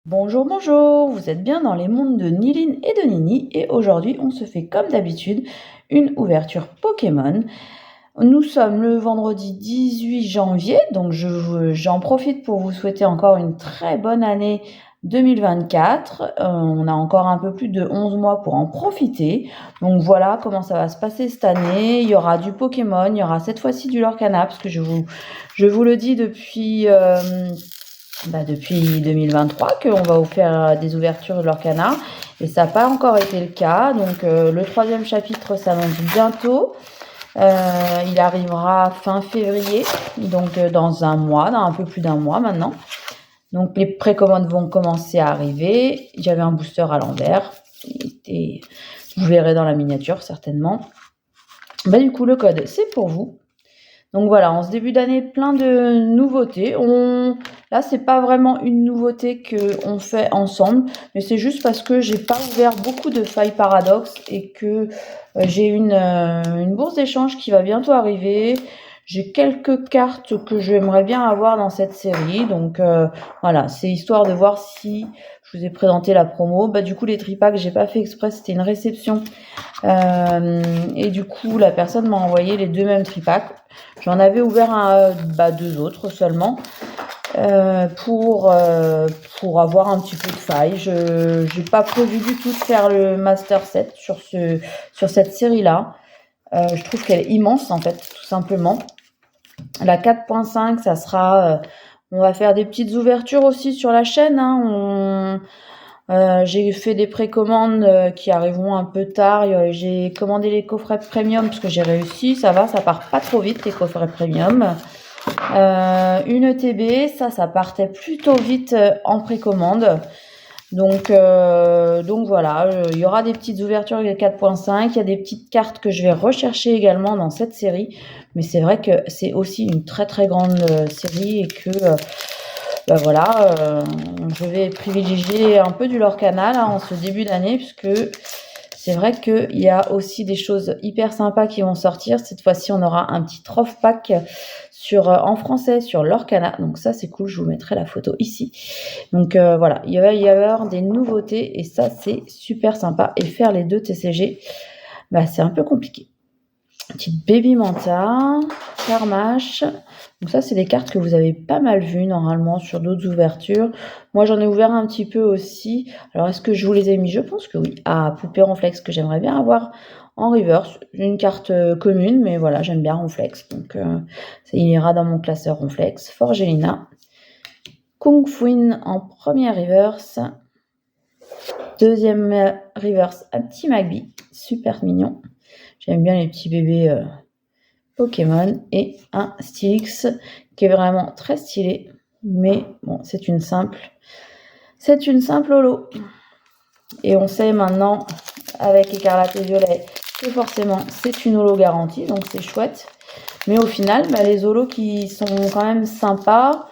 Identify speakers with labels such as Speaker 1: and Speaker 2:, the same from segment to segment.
Speaker 1: Bonjour, bonjour, vous êtes bien dans les mondes de Niline et de Nini et aujourd'hui on se fait comme d'habitude une ouverture Pokémon. Nous sommes le vendredi 18 janvier, donc j'en profite pour vous souhaiter encore une très bonne année 2024. On a encore un peu plus de 11 mois pour en profiter. Donc voilà comment ça va se passer cette année. Il y aura du Pokémon, il y aura cette fois-ci du Lorcana, parce que je vous le dis depuis 2023 qu'on va vous faire des ouvertures de l'Orcana et ça n'a pas encore été le cas. Donc le troisième chapitre s'annonce bientôt. Il arrivera fin février, donc dans un mois, dans un peu plus d'un mois maintenant. Donc les précommandes vont commencer à arriver. J'avais un booster à l'envers. Vous verrez dans la miniature certainement. Du coup le code c'est pour vous. Donc voilà, en ce début d'année, plein de nouveautés. Là, c'est pas vraiment une nouveauté qu'on fait ensemble, mais c'est juste parce que j'ai pas ouvert beaucoup de failles paradoxes et que j'ai une bourse d'échange qui va bientôt arriver. J'ai quelques cartes que j'aimerais bien avoir dans cette série. Donc voilà, c'est histoire de voir si je vous ai présenté la promo. Du coup, les tripacks, j'ai pas fait exprès, c'était une réception. Et du coup, la personne m'a envoyé les deux mêmes tripacks. J'en avais ouvert deux autres seulement pour avoir un petit peu de faille. Je n'ai pas prévu du tout de faire le Master 7 sur cette série-là. Je trouve qu'elle est immense en fait, tout simplement. La 4.5, ça sera... on va faire des petites ouvertures aussi sur la chaîne. J'ai fait des précommandes qui arriveront un peu tard. J'ai commandé les coffrets premium parce que j'ai réussi. Ça va, ça part pas trop vite les coffrets premium. Une ETB, ça partait plutôt vite en précommande. Donc voilà, il y aura des petites ouvertures avec 4.5. Il y a des petites cartes que je vais rechercher également dans cette série. Mais c'est vrai que c'est aussi une très très grande série et que... je vais privilégier un peu du Lorcana là, en ce début d'année, puisque c'est vrai qu'il y a aussi des choses hyper sympas qui vont sortir. Cette fois-ci, on aura un petit troph pack en français sur Lorcana. Donc ça, c'est cool, je vous mettrai la photo ici. Donc voilà, il va y avoir des nouveautés et ça, c'est super sympa. Et faire les deux TCG, c'est un peu compliqué. Petite Baby Manta, Karmash. Donc ça, c'est des cartes que vous avez pas mal vues normalement sur d'autres ouvertures. Moi, j'en ai ouvert un petit peu aussi. Alors, est-ce que je vous les ai mis? Je pense que oui. Poupée Ronflex, que j'aimerais bien avoir en reverse. Une carte commune, mais voilà, j'aime bien Ronflex. Donc, il ira dans mon classeur Ronflex. Forgelina. Kung Fuin en première reverse. Deuxième reverse, un petit Magby. Super mignon. J'aime bien les petits bébés Pokémon. Et un Stylix qui est vraiment très stylé. Mais bon, c'est une simple holo. Et on sait maintenant, avec Écarlate et Violet, que forcément, c'est une holo garantie. Donc c'est chouette. Mais au final, les holos qui sont quand même sympas,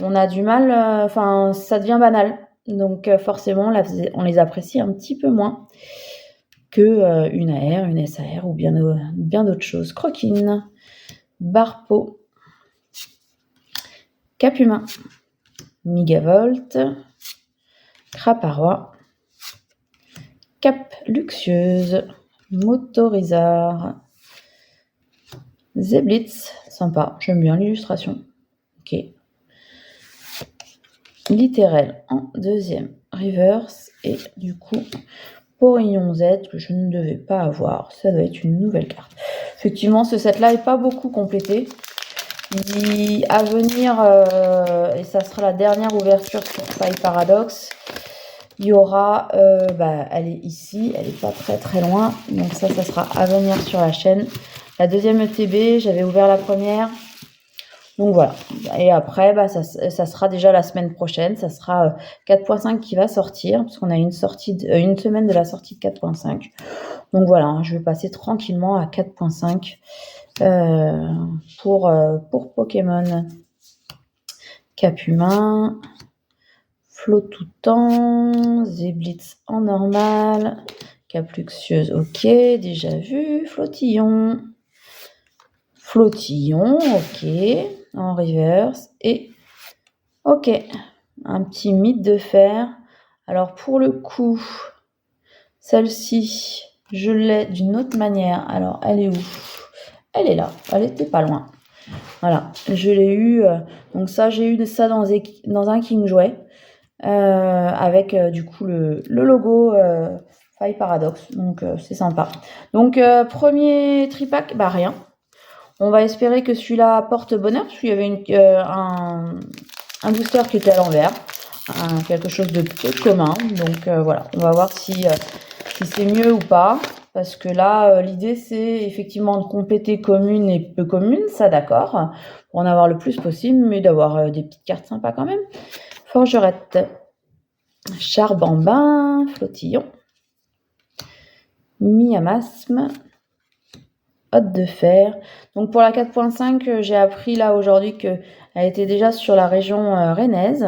Speaker 1: on a du mal... ça devient banal. Donc forcément, là, on les apprécie un petit peu moins que une AR, une SAR ou bien d'autres choses. Croquine, Barpo, Capumain, Migavolt, Craparois, Cap Luxueuse, Motorizard, Zeblitz, sympa, j'aime bien l'illustration. Ok. Littéral en deuxième reverse et du coup Porillon Z que je ne devais pas avoir, ça doit être une nouvelle carte. Effectivement, ce set là est pas beaucoup complété. À venir, et ça sera la dernière ouverture sur Faille Paradox, il y aura, elle est ici, elle est pas très très loin, donc ça sera à venir sur la chaîne. La deuxième ETB, j'avais ouvert la première. Donc voilà, et après ça sera déjà la semaine prochaine, ça sera 4.5 qui va sortir, parce qu'on a une semaine de la sortie de 4.5. Donc voilà, je vais passer tranquillement à 4.5 pour Pokémon. Capumain, Flottoutan, Zeblitz en normal, Cap Luxueuse, ok, déjà vu, Flottillon, ok, en reverse, et ok, un petit mythe de fer, Alors pour le coup, celle-ci, je l'ai d'une autre manière. Alors elle est où? Elle est là, elle était pas loin. Voilà, je l'ai eu. Donc ça, j'ai eu ça dans un King Jouet avec du coup le logo Faille Paradox. Donc c'est sympa. Donc premier tripack, bah rien. On va espérer que celui-là porte bonheur, parce qu'il y avait un booster qui était à l'envers, quelque chose de peu commun. Donc voilà, on va voir si c'est mieux ou pas. Parce que là, l'idée, c'est effectivement de compléter commune et peu commune, ça d'accord, pour en avoir le plus possible, mais d'avoir des petites cartes sympas quand même. Forgerette, Charbambin, Flottillon, Miamasme, Hôte de fer. Donc pour la 4.5, j'ai appris là aujourd'hui qu'elle était déjà sur la région rennaise.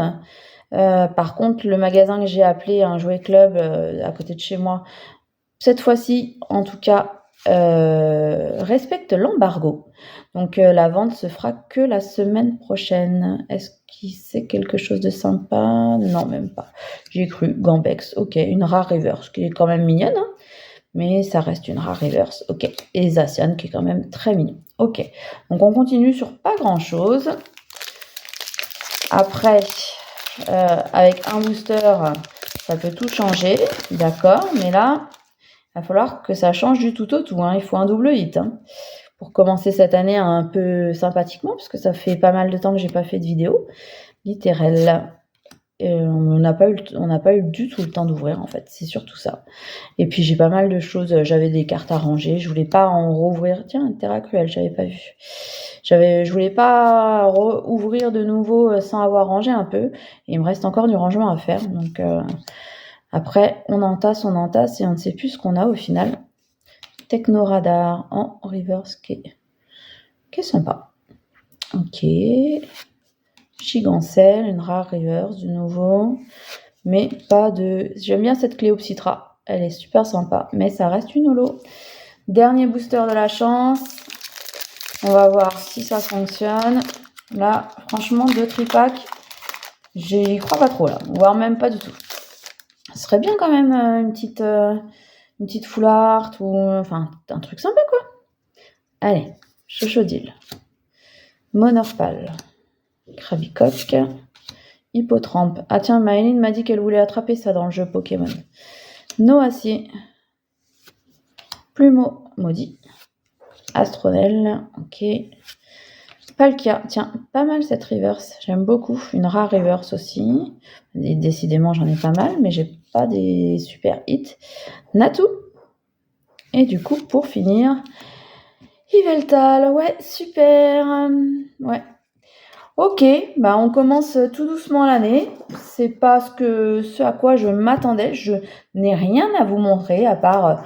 Speaker 1: Par contre, le magasin que j'ai appelé un jouet club à côté de chez moi, cette fois-ci, en tout cas, respecte l'embargo. Donc la vente se fera que la semaine prochaine. Est-ce qu'il sait quelque chose de sympa? Non, même pas. J'ai cru. Gambex, ok. Une rare reverse, qui est quand même mignonne, hein, mais ça reste une rare reverse, ok. Et Zacian, qui est quand même très mignon. Ok. Donc on continue sur pas grand-chose. Après, avec un booster, ça peut tout changer, d'accord. Mais là, il va falloir que ça change du tout au tout, hein. Il faut un double hit, hein, pour commencer cette année un peu sympathiquement, parce que ça fait pas mal de temps que j'ai pas fait de vidéo. Littéral. On n'a pas eu du tout le temps d'ouvrir, en fait. C'est surtout ça. Et puis j'ai pas mal de choses. J'avais des cartes à ranger. Je voulais pas en rouvrir. Tiens, Terra Cruel, j'avais pas vu. Je voulais pas ouvrir de nouveau sans avoir rangé un peu. Et il me reste encore du rangement à faire. Donc après, on entasse et on ne sait plus ce qu'on a au final. Technoradar en reverse qui est sympa. Ok. Gigancel, une rare reverse de nouveau. Mais pas de... J'aime bien cette Cléopsitra. Elle est super sympa. Mais ça reste une holo. Dernier booster de la chance. On va voir si ça fonctionne. Là, franchement, 2 tripacks. J'y crois pas trop là. Voire même pas du tout. Ce serait bien quand même une petite full art ou... Enfin, un truc sympa quoi. Allez, Chochodile. Monorpal. Krabicoque. Hippotrampe. Ah tiens, Maëline m'a dit qu'elle voulait attraper ça dans le jeu Pokémon. Noacier. Plumeau maudit. Astronel. Ok. Palkia. Tiens, pas mal cette reverse. J'aime beaucoup. Une rare reverse aussi. Et décidément, j'en ai pas mal, mais j'ai pas des super hits. Natou. Et du coup, pour finir, Yveltal. Ouais, super. Ouais. Ok, bah on commence tout doucement l'année. C'est pas ce à quoi je m'attendais. Je n'ai rien à vous montrer à part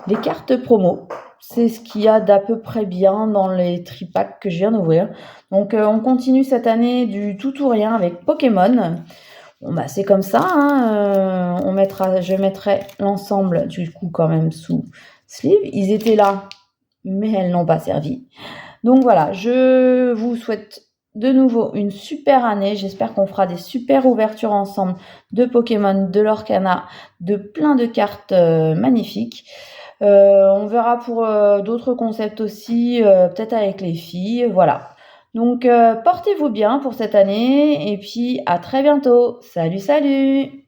Speaker 1: les cartes promo. C'est ce qu'il y a d'à peu près bien dans les tripacks que je viens d'ouvrir. Donc on continue cette année du tout ou rien avec Pokémon. Bon bah c'est comme ça, hein. Je mettrai l'ensemble du coup quand même sous sleeve. Ils étaient là, mais elles n'ont pas servi. Donc voilà, je vous souhaite de nouveau une super année. J'espère qu'on fera des super ouvertures ensemble de Pokémon, de l'Orcana, de plein de cartes magnifiques. On verra pour d'autres concepts aussi, peut-être avec les filles. Voilà. Donc portez-vous bien pour cette année et puis à très bientôt. Salut, salut!